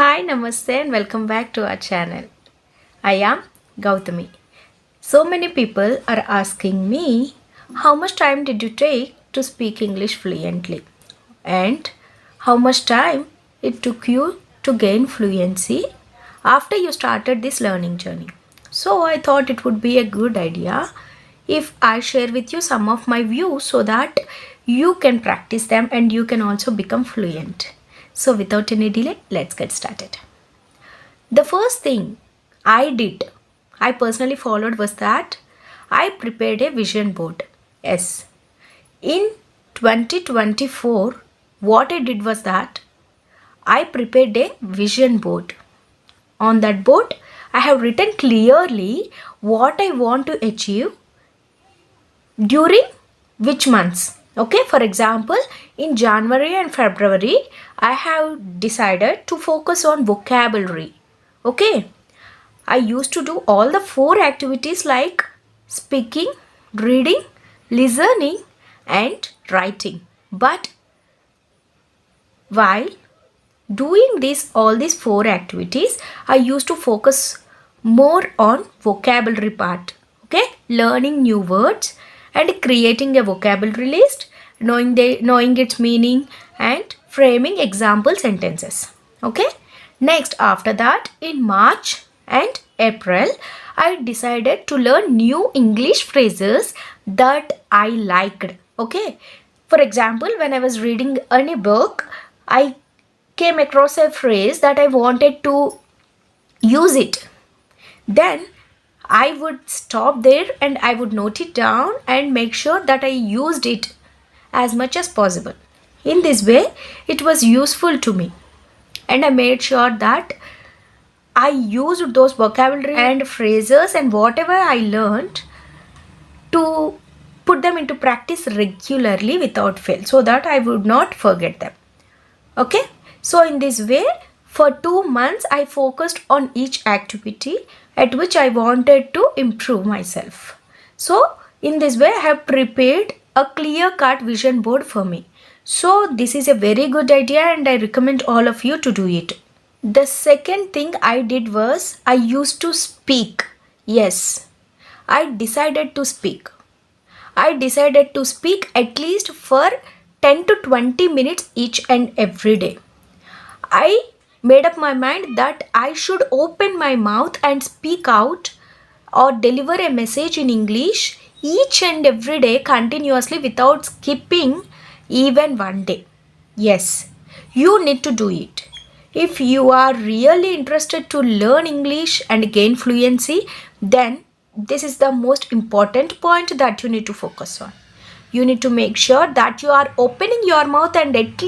Hi, Namaste, and welcome back to our channel. I am Gowthami. So many people are asking me, how much time did you take to speak English fluently? And how much time it took you to gain fluency after you started this learning journey? So I thought it would be a good idea if I share with you some of my views so that you can practice them and you can also become fluent. So without any delay, let's get started. The first thing I did, I personally followed was that I prepared a vision board. Yes. In 2024, what I did was that I prepared a vision board. On that board, I have written clearly what I want to achieve during which months. Okay, for example, in January and February, I have decided to focus on vocabulary. Okay, I used to do all the four activities like speaking, reading, listening, and writing. But while doing all these four activities, I used to focus more on vocabulary part. Okay, learning new words and creating a vocabulary list, knowing its meaning and framing example sentences. Okay, next after that in March and April, I decided to learn new English phrases that I liked. Okay, for example, when I was reading any book, I came across a phrase that I wanted to use it. Then I would stop there and I would note it down and make sure that I used it as much as possible. In this way, it was useful to me, and I made sure that I used those vocabulary and phrases and whatever I learned to put them into practice regularly without fail so that I would not forget them. Okay, so in this way, for 2 months, I focused on each activity at which I wanted to improve myself. So in this way, I have prepared a clear-cut vision board for me. So this is a very good idea and I recommend all of you to do it. The second thing I did was I used to speak. Yes, I decided to speak. I decided to speak at least for 10 to 20 minutes each and every day. I made up my mind that I should open my mouth and speak out or deliver a message in English each and every day continuously without skipping even one day. Yes, you need to do it. If you are really interested to learn English and gain fluency, then this is the most important point that you need to focus on. You need to make sure that you are opening your mouth and at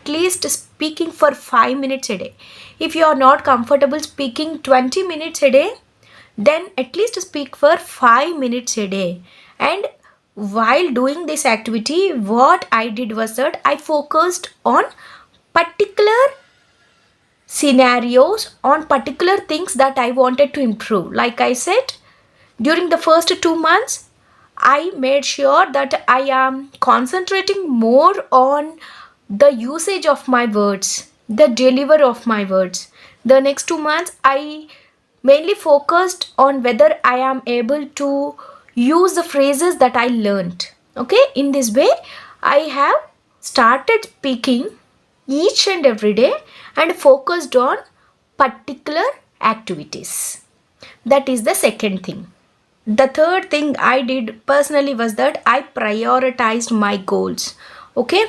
least speaking for 5 minutes a day. If you are not comfortable speaking 20 minutes a day, then at least speak for 5 minutes a day. And while doing this activity, what I did was that I focused on particular scenarios, on particular things that I wanted to improve. Like I said, during the first 2 months, I made sure that I am concentrating more on the usage of my words, the delivery of my words. The next 2 months, I mainly focused on whether I am able to use the phrases that I learned. Okay, in this way, I have started speaking each and every day and focused on particular activities. That is the second thing. The third thing I did personally was that I prioritized my goals. Okay,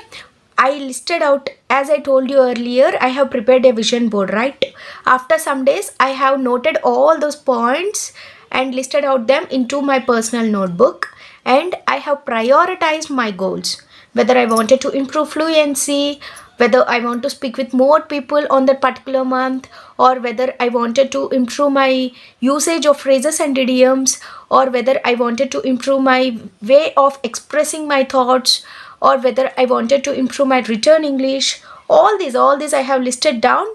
I listed out, as I told you earlier, I have prepared a vision board, right? After some days, I have noted all those points and listed out them into my personal notebook, and I have prioritized my goals. Whether I wanted to improve fluency, whether I want to speak with more people on that particular month, or whether I wanted to improve my usage of phrases and idioms, or whether I wanted to improve my way of expressing my thoughts, or whether I wanted to improve my written English. All these I have listed down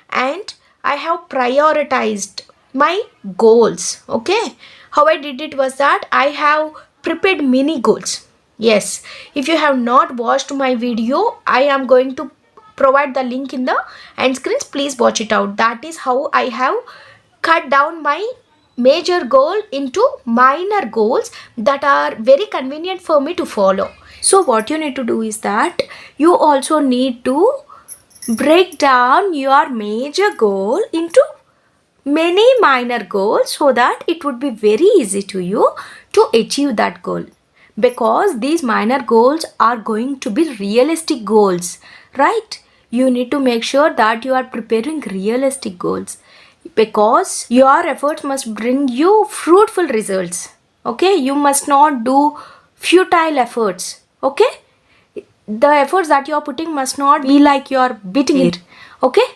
and I have prioritized my goals. Okay, how I did it was that I have prepared mini goals. Yes, if you have not watched my video, I am going to provide the link in the end screens. Please watch it out. That is how I have cut down my major goal into minor goals that are very convenient for me to follow. So what you need to do is that you also need to break down your major goal into many minor goals so that it would be very easy to you to achieve that goal, because these minor goals are going to be realistic goals, right? You need to make sure that you are preparing realistic goals, because your efforts must bring you fruitful results. Okay, you must not do futile efforts. Okay, the efforts that you are putting must not be like you are beating it. Okay,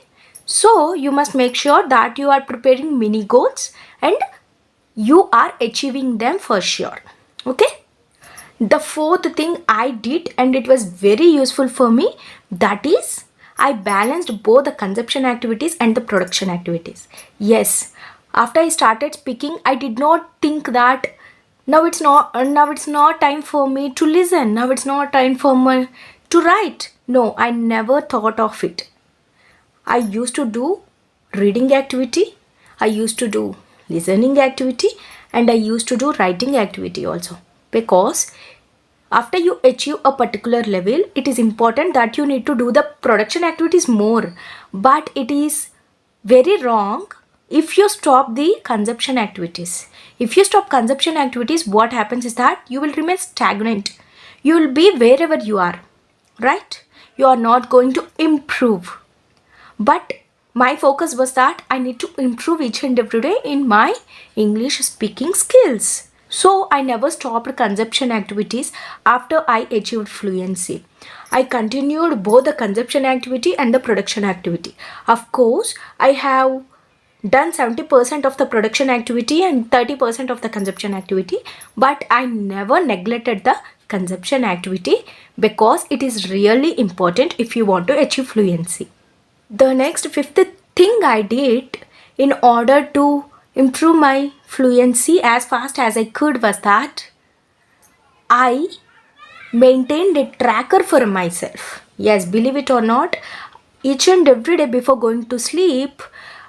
so you must make sure that you are preparing mini goals and you are achieving them for sure. Okay, the fourth thing I did, and it was very useful for me, that is I balanced both the consumption activities and the production activities. Yes, after I started speaking, I did not think that now it's not time for me to listen, now it's not time for me to write. No, I never thought of it. I used to do reading activity, I used to do listening activity, and I used to do writing activity also, because after you achieve a particular level, it is important that you need to do the production activities more. But it is very wrong if you stop the consumption activities. If you stop consumption activities, what happens is that you will remain stagnant. You will be wherever you are, right? You are not going to improve. But my focus was that I need to improve each and every day in my English speaking skills. So I never stopped consumption activities after I achieved fluency. I continued both the consumption activity and the production activity. Of course, I have done 70% of the production activity and 30% of the consumption activity, but I never neglected the consumption activity because it is really important if you want to achieve fluency. The next fifth thing I did in order to improve my fluency as fast as I could was that I maintained a tracker for myself. Yes, believe it or not, each and every day before going to sleep,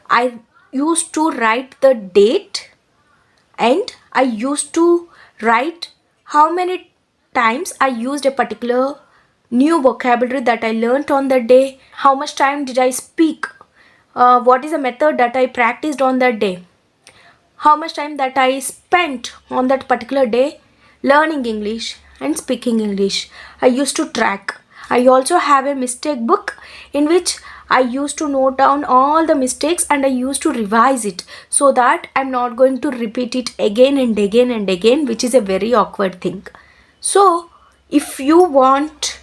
I used to write the date and I used to write how many times I used a particular new vocabulary that I learnt on the day, how much time did I speak, what is the method that I practiced on that day, how much time that I spent on that particular day learning English and speaking English. I used to track. I also have a mistake book in which I used to note down all the mistakes and I used to revise it so that I'm not going to repeat it again and again and again, which is a very awkward thing. So if you want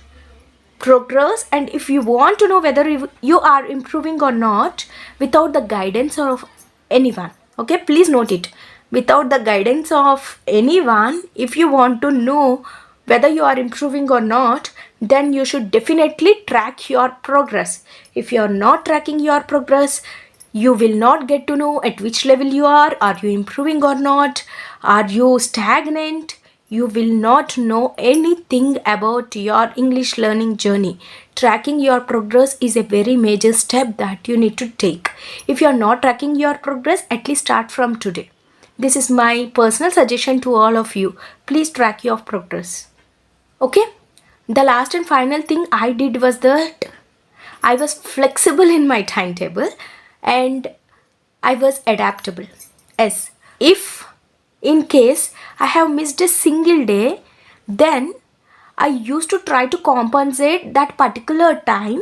progress and if you want to know whether you are improving or not without the guidance of anyone, okay, please note it, without the guidance of anyone, if you want to know whether you are improving or not, then you should definitely track your progress. If you are not tracking your progress, you will not get to know at which level you are you improving or not, are you stagnant? You will not know anything about your English learning journey. Tracking your progress is a very major step that you need to take. If you are not tracking your progress, at least start from today. This is my personal suggestion to all of you. Please track your progress. Okay? The last and final thing I did was that I was flexible in my timetable and I was adaptable. Yes, if in case I have missed a single day, then I used to try to compensate that particular time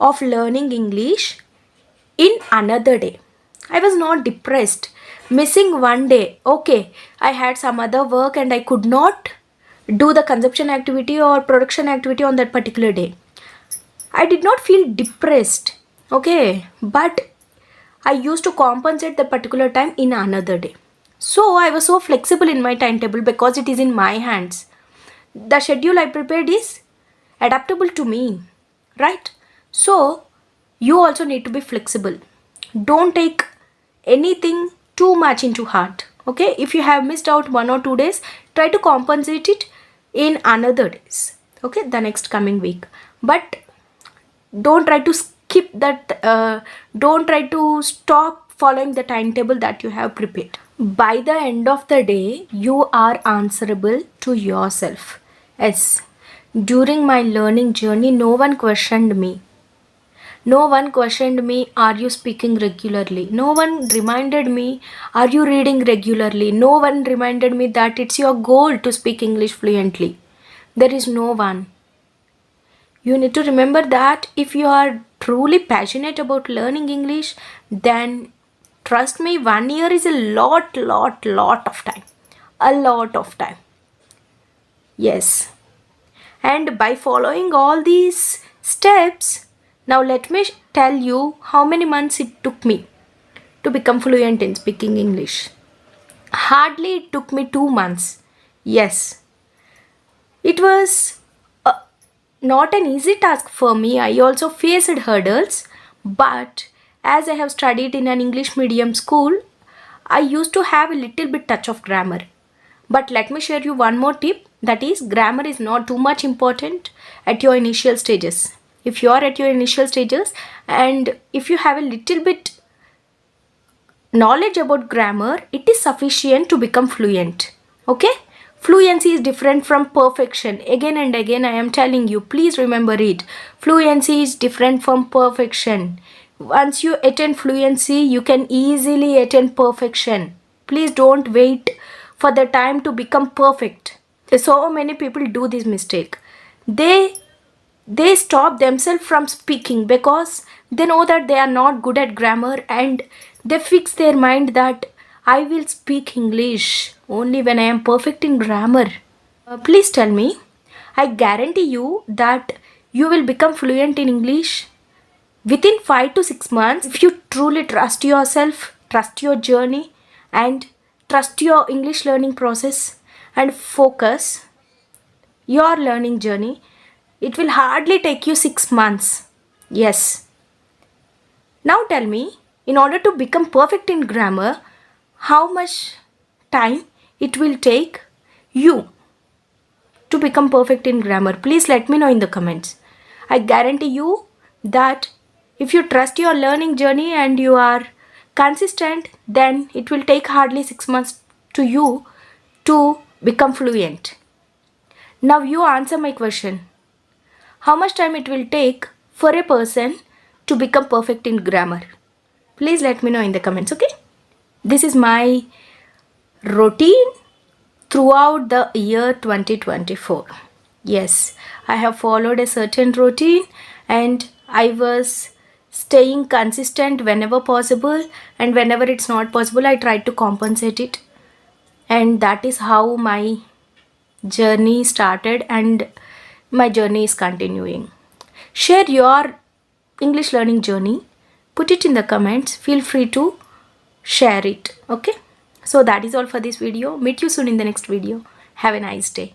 of learning English in another day. I was not depressed. Missing one day, okay, I had some other work and I could not do the consumption activity or production activity on that particular day. I did not feel depressed, okay, but I used to compensate the particular time in another day. So I was so flexible in my timetable because it is in my hands. The schedule I prepared is adaptable to me, right? So you also need to be flexible. Don't take anything too much into heart, okay? If you have missed out 1 or 2 days, try to compensate it in another days, okay, the next coming week. But don't try to skip that, don't try to stop following the timetable that you have prepared. By the end of the day, you are answerable to yourself. Yes, during my learning journey, no one questioned me. No one questioned me, are you speaking regularly? No one reminded me, are you reading regularly? No one reminded me that it's your goal to speak English fluently. There is no one. You need to remember that if you are truly passionate about learning English, then trust me, 1 year is a lot of time. A lot of time. Yes. And by following all these steps, now let me tell you how many months it took me to become fluent in speaking English. Hardly it took me 2 months. Yes. It was not an easy task for me. I also faced hurdles, but as I have studied in an English medium school, I used to have a little bit touch of grammar. But let me share you one more tip, that is, grammar is not too much important at your initial stages. If you are at your initial stages and if you have a little bit knowledge about grammar, it is sufficient to become fluent. Okay? Fluency is different from perfection. Again and again I am telling you, please remember it. Fluency is different from perfection. Once you attain fluency, you can easily attain perfection. Please don't wait for the time to become perfect. So many people do this mistake. They stop themselves from speaking because they know that they are not good at grammar, and they fix their mind that I will speak English only when I am perfect in grammar. Please tell me, I guarantee you that you will become fluent in English within 5 to 6 months if you truly trust yourself, trust your journey, and trust your English learning process and focus your learning journey. It will hardly take you 6 months. Yes. Now tell me, in order to become perfect in grammar, how much time it will take you to become perfect in grammar? Please let me know in the comments. I guarantee you that if you trust your learning journey and you are consistent, then it will take hardly 6 months to you to become fluent. Now you answer my question. How much time it will take for a person to become perfect in grammar? Please let me know in the comments, okay? This is my routine throughout the year 2024. Yes, I have followed a certain routine and I was staying consistent whenever possible, and whenever it's not possible, I try to compensate it. And that is how my journey started and my journey is continuing. Share your English learning journey. Put it in the comments. Feel free to share it. Okay? So that is all for this video. Meet you soon in the next video. Have a nice day.